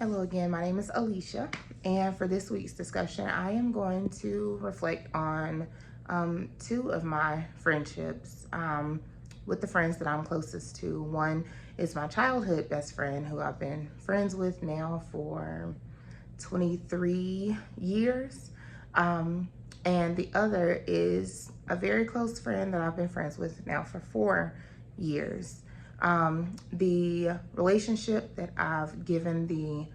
Hello again, my name is Alicia, and for this week's discussion, I am going to reflect on two of my friendships with the friends that I'm closest to. One is my childhood best friend, who I've been friends with now for 23 years, and the other is a very close friend that I've been friends with now for 4 years. The relationship that I've given the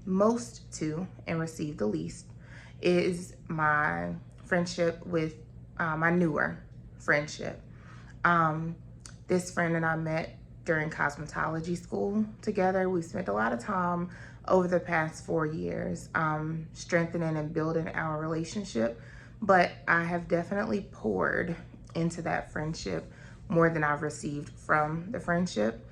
most to and received the least is my friendship with my newer friendship. Um, this friend and I met during cosmetology school together. We spent a lot of time over the past 4 years strengthening and building our relationship, but I have definitely poured into that friendship more than I've received from the friendship.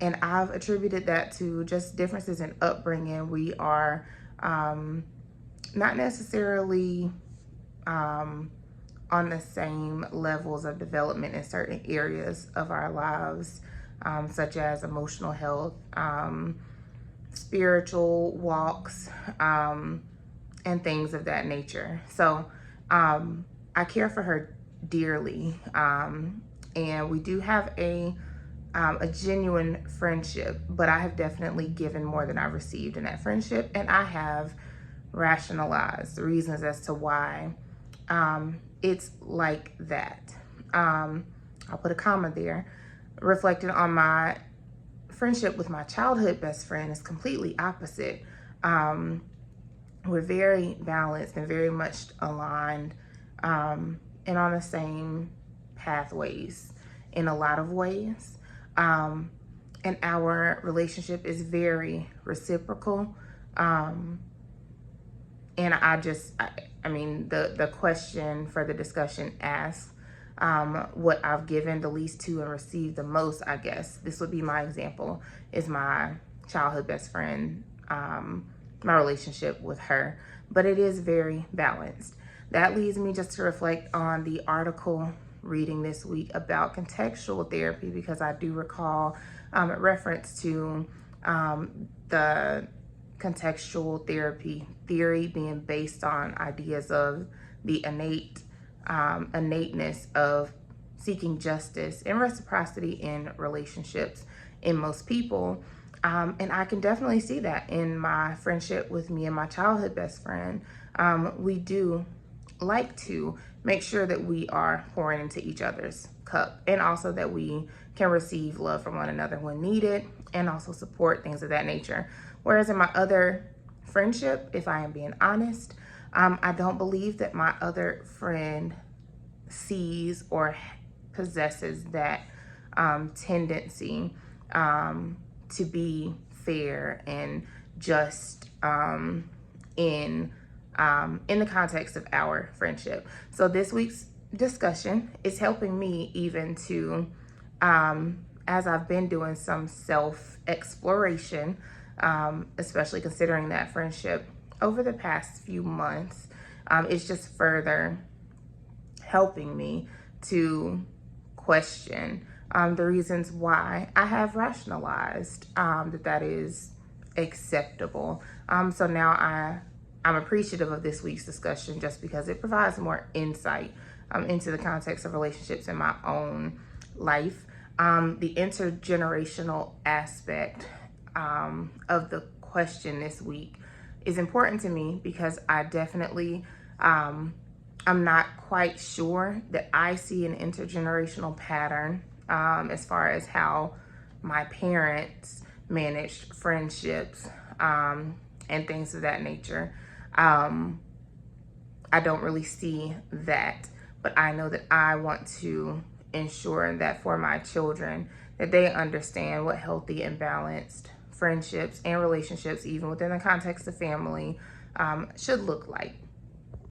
And I've attributed that to just differences in upbringing. We are not necessarily on the same levels of development in certain areas of our lives, such as emotional health, spiritual walks, and things of that nature. So I care for her dearly, and we do have a genuine friendship, but I have definitely given more than I've received in that friendship, and I have rationalized the reasons as to why it's like that. I'll put a comma there. Reflecting on my friendship with my childhood best friend is completely opposite. We're very balanced and very much aligned, and on the same pathways in a lot of ways. And our relationship is very reciprocal. And I mean, the question for the discussion asks what I've given the least to and received the most, I guess. This would be my example, is my childhood best friend, my relationship with her. But it is very balanced. That leads me just to reflect on the article reading this week about contextual therapy, because I do recall a reference to the contextual therapy theory being based on ideas of the innateness of seeking justice and reciprocity in relationships in most people. And I can definitely see that in my friendship with me and my childhood best friend. We do like to make sure that we are pouring into each other's cup, and also that we can receive love from one another when needed, and also support things of that nature. Whereas in my other friendship, if I am being honest, I don't believe that my other friend sees or possesses that tendency to be fair and just in the context of our friendship. So this week's discussion is helping me even to, as I've been doing some self-exploration, especially considering that friendship over the past few months, it's just further helping me to question the reasons why I have rationalized that is acceptable. So now I'm appreciative of this week's discussion, just because it provides more insight into the context of relationships in my own life. The intergenerational aspect of the question this week is important to me, because I definitely, I'm not quite sure that I see an intergenerational pattern as far as how my parents managed friendships and things of that nature. I don't really see that, but I know that I want to ensure that for my children, that they understand what healthy and balanced friendships and relationships, even within the context of family, should look like.